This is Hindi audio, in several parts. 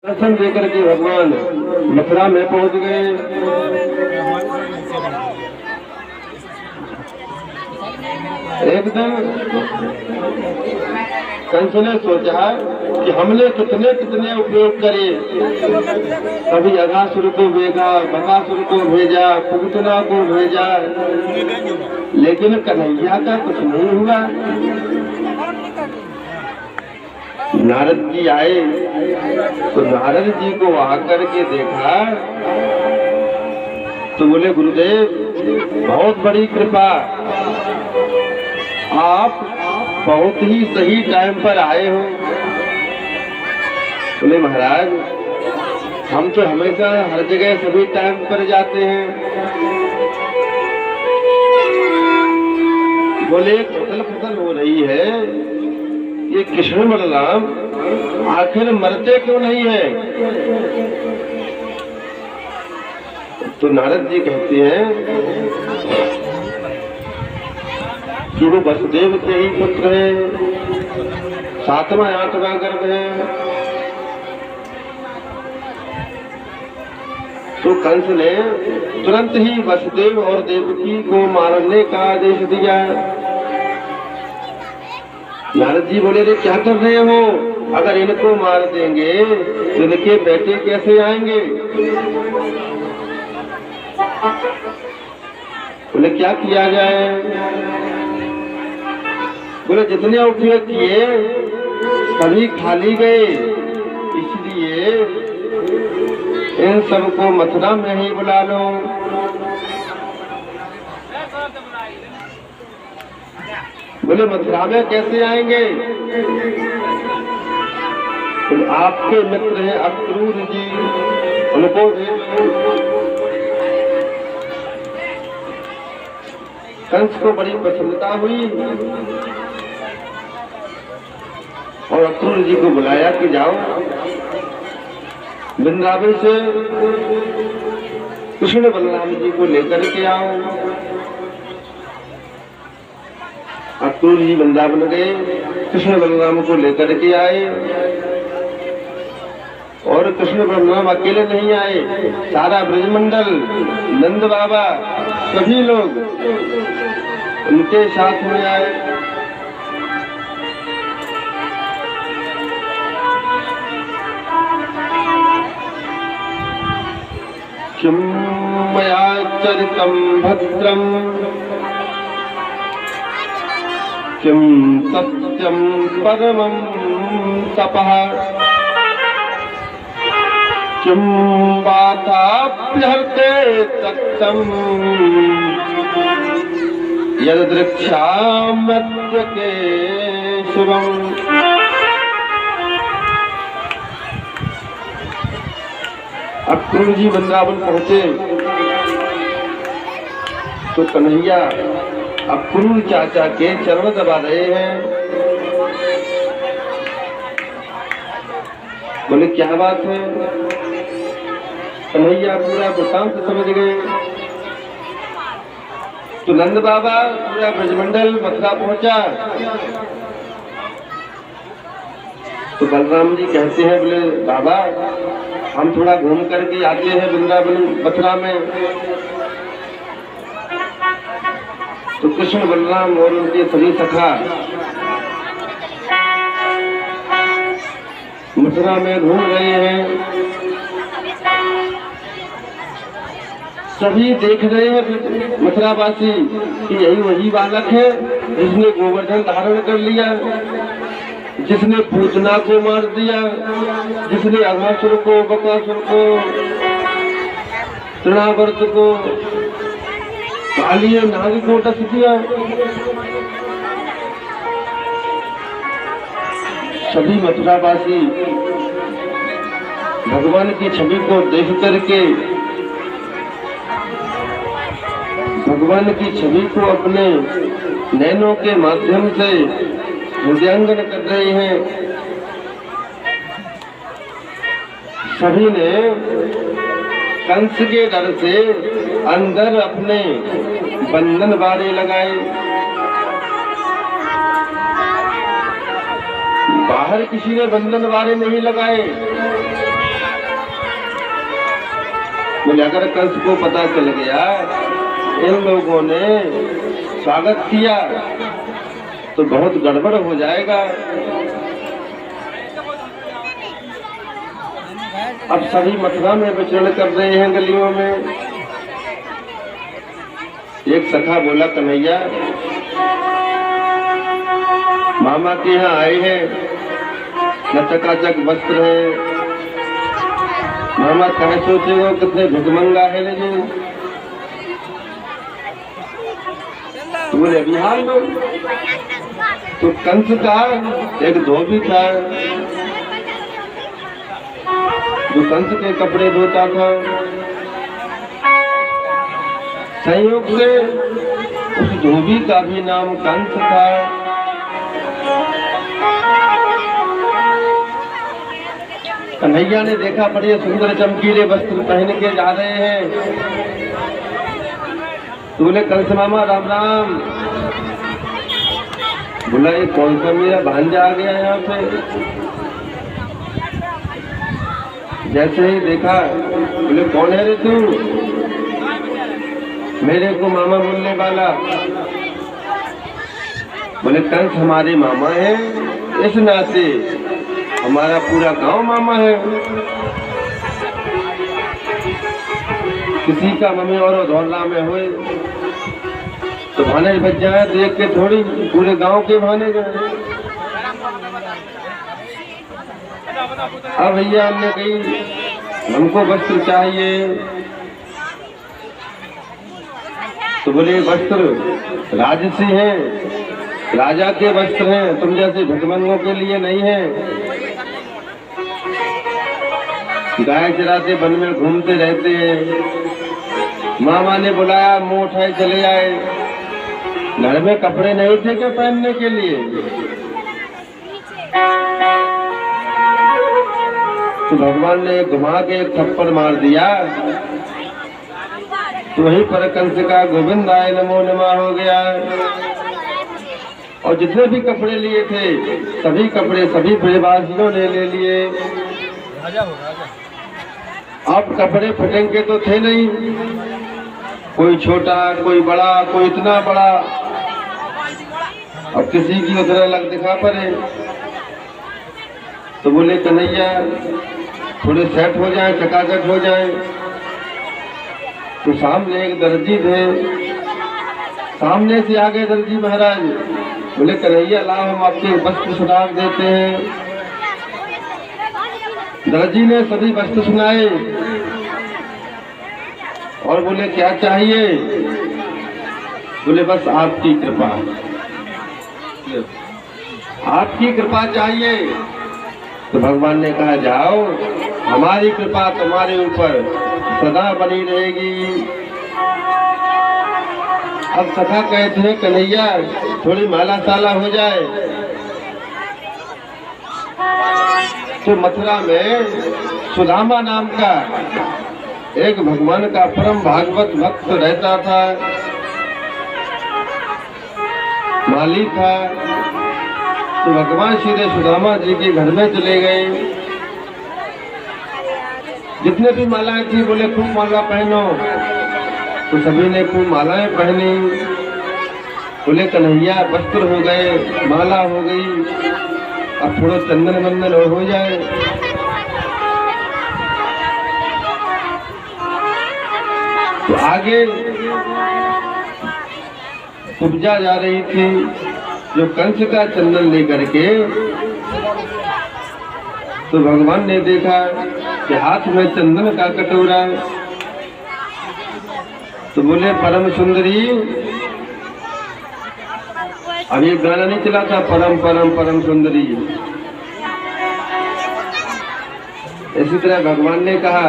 दर्शन देकर के भगवान मथुरा में पहुंच गए। एक दिन कंस ने सोचा कि हमने कितने कितने उपयोग करे, कभी अघासुर को भेजा, बकासुर को भेजा, पुतना को भेजा, लेकिन कन्हैया का कुछ नहीं हुआ। नारद जी आए तो नारद जी को आकर के देखा तो बोले, गुरुदेव बहुत बड़ी कृपा, आप बहुत ही सही टाइम पर आए हो। बोले महाराज, हम तो हमेशा हर जगह सभी टाइम पर जाते हैं। बोले फसल फसल हो रही है, ये कृष्ण बलराम आखिर मरते क्यों नहीं है? तो नारद जी कहते हैं कि वो वसुदेव के ही पुत्र है, 7वां 8वां गर्भ है। तो कंस ने तुरंत ही वसुदेव और देवकी को मारने का आदेश दिया। नारद जी बोले, रे क्या कर रहे हो? अगर इनको मार देंगे तो इनके बेटे कैसे आएंगे? बोले क्या किया जाए? बोले जितने उपयोग किए सभी खाली गए, इसलिए इन सबको मथुरा में ही बुला लो। बोले मथुरा में कैसे आएंगे? बोले आपके मित्र हैं अक्रूर जी, उनको कंस को बड़ी प्रसन्नता हुई और अक्रूर जी को बुलाया कि जाओ वृंदावन से कृष्ण बलराम जी को लेकर के आओ। अक्रूर जी वृंदावन गए, कृष्ण बलराम को लेकर के आए। और कृष्ण बलराम अकेले नहीं आए, सारा ब्रजमंडल, नंद बाबा, सभी लोग उनके साथ में आए। किम मया चरितं भद्रं किम सत्यं परमं तपः किम वाताप्यर्थे तत्तं यदृक्षाम्यद्य केशवम्। अक्रूर जी वृंदावन पहुंचे तो कन्हैया अक्रूर चाचा के चरण दबा रहे हैं। बोले क्या बात है? कन्हैया पूरा वृत्तांत समझ गए। तो नंद बाबा पूरा ब्रजमंडल मथुरा पहुंचा तो बलराम जी कहते हैं, बोले बाबा हम थोड़ा घूम करके आते हैं वृंदावन मथुरा में। तो कृष्ण बलराम और उनके सभी सखा मथुरा में घूम रहे हैं। सभी देख रहे हैं मथुरावासी कि यही वही बालक है जिसने गोवर्धन धारण कर लिया, जिसने पूतना को मार दिया, जिसने अघासुर को, बकासुर को, तृणावर्त को, कालिय नाग को डस दिया। सभी मथुरावासी भगवान की छवि को देख करके भगवान की छवि को अपने नैनों के माध्यम से हृदयांगन कर रहे हैं। सभी ने कंस के डर से अंदर अपने बंधन बारे लगाए, बाहर किसी ने बंधन बारे नहीं लगाए। बोले अगर कंस को पता चल गया इन लोगों ने स्वागत किया तो बहुत गड़बड़ हो जाएगा। अब सभी मथुरा में विचरण कर रहे हैं गलियों में। एक सखा बोला कन्हैया मामा के यहाँ आए हैं, न चकाचक वस्त्र है, मामा कहे सोचेगा कितने भिखमंगा है लेकिन तो बोले बिहार में तो कंस का एक धोबी था जो कंस के कपड़े धोता था। संयोग से उस धोबी का भी नाम कंस था। कन्हैया ने देखा बड़े सुंदर चमकीले वस्त्र पहन के जा रहे हैं। तो बोले कंस मामा राम राम। बोला ये कौन सा मेरा भांजा आ गया यहाँ पे। जैसे ही देखा बोले कौन है रे तू। मेरे को मामा बोलने वाला। बोले कंस हमारे मामा है, इस नाते हमारा पूरा गांव मामा है। किसी का मम्मी और धौला में हुए तो भाने बच जाए, देख के थोड़ी पूरे गांव के भाने गए। अब भैया हमने कही हमको वस्त्र चाहिए। तो बोले वस्त्र राजसी हैं, राजा के वस्त्र हैं, तुम जैसे भिखमंगों के लिए नहीं है। गाय चराते वन में घूमते रहते हैं। मामा ने बुलाया मुंह उठाए चले आए। घर में कपड़े नहीं थे क्या पहनने के लिए। तो भगवान ने घुमा के एक थप्पड़ मार दिया। तो वहीं पर कंस का गोविंद आय नमो नमः हो गया। और जितने भी कपड़े लिए थे सभी कपड़े सभी ब्रजवासियों ने ले लिए। अब कपड़े फटेंगे तो थे नहीं, कोई छोटा कोई बड़ा कोई इतना बड़ा। अब किसी की उतना लग दिखा पड़े। तो बोले कन्हैया थोड़े सेट हो जाए, चकाचक हो जाए। तो सामने एक दर्जी थे, सामने से आ गए दर्जी महाराज। बोले कन्हैया लाओ हम आपके वस्त्र सुधार देते हैं। दर्जी ने सभी वस्त्र सुनाए और बोले क्या चाहिए। बोले बस आपकी कृपा, आपकी कृपा चाहिए। तो भगवान ने कहा जाओ हमारी कृपा तुम्हारे ऊपर सदा बनी रहेगी। अब सखा कहते हैं कन्हैया थोड़ी माला साला हो जाए। तो मथुरा में सुदामा नाम का एक भगवान का परम भागवत भक्त रहता था, माली था। तो भगवान श्री सुदामा जी के घर में चले गए। जितने भी मालाएं थी बोले खूब माला पहनो। तो सभी ने खूब मालाएं पहनी। बोले कन्हैया वस्त्र हो गए, माला हो गई, अब थोड़ा चंदन वंदन हो जाए। तो आगे उपजा जा रही थी जो कंस का चंदन लेकर के। तो भगवान ने देखा कि हाथ में चंदन का कटोरा। तो बोले परम सुंदरी, अब ये गाना नहीं चला था परम परम परम सुंदरी। इसी तरह भगवान ने कहा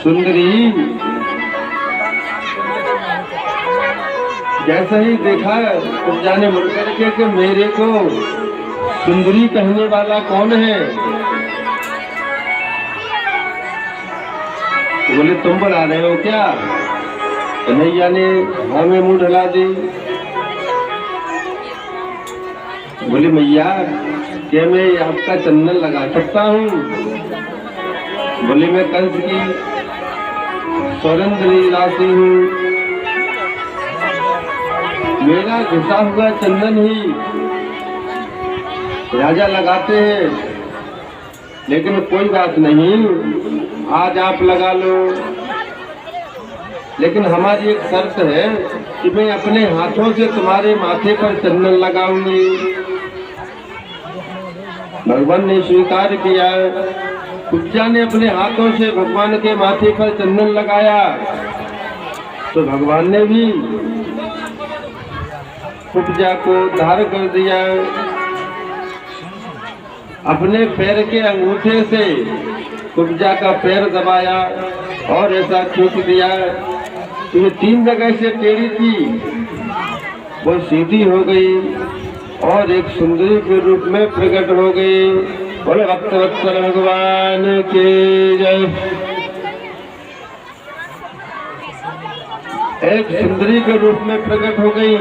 सुंदरी। जैसा ही देखा तो जाने मुड़ करके कि मेरे को सुंदरी कहने वाला कौन है। तो बोले तुम बुला रहे हो क्या। कन्हैया ने हमें मुंह ढला दी। बोले मैया क्या मैं आपका चंदन लगा सकता हूँ। बोले मैं कंस की स्वरंद्री राशि हूँ, मेरा घिसा हुआ चंदन ही राजा लगाते हैं, लेकिन कोई बात नहीं, आज आप लगा लो, लेकिन हमारी एक शर्त है कि मैं अपने हाथों से तुम्हारे माथे पर चंदन लगाऊंगी। भगवान ने स्वीकार किया। कुब्जा ने अपने हाथों से भगवान के माथे पर चंदन लगाया, तो भगवान ने भी कुब्जा को धार कर दिया। अपने पैर के अंगूठे से कुब्जा का पैर दबाया और ऐसा खींच दिया कि ये 3 जगह से टेढ़ी थी वो सीधी हो गई और एक सुंदरी के रूप में प्रकट हो गई। बोले भक्तवत्सल भगवान की जय। एक सुंदरी के रूप में प्रकट हो गई।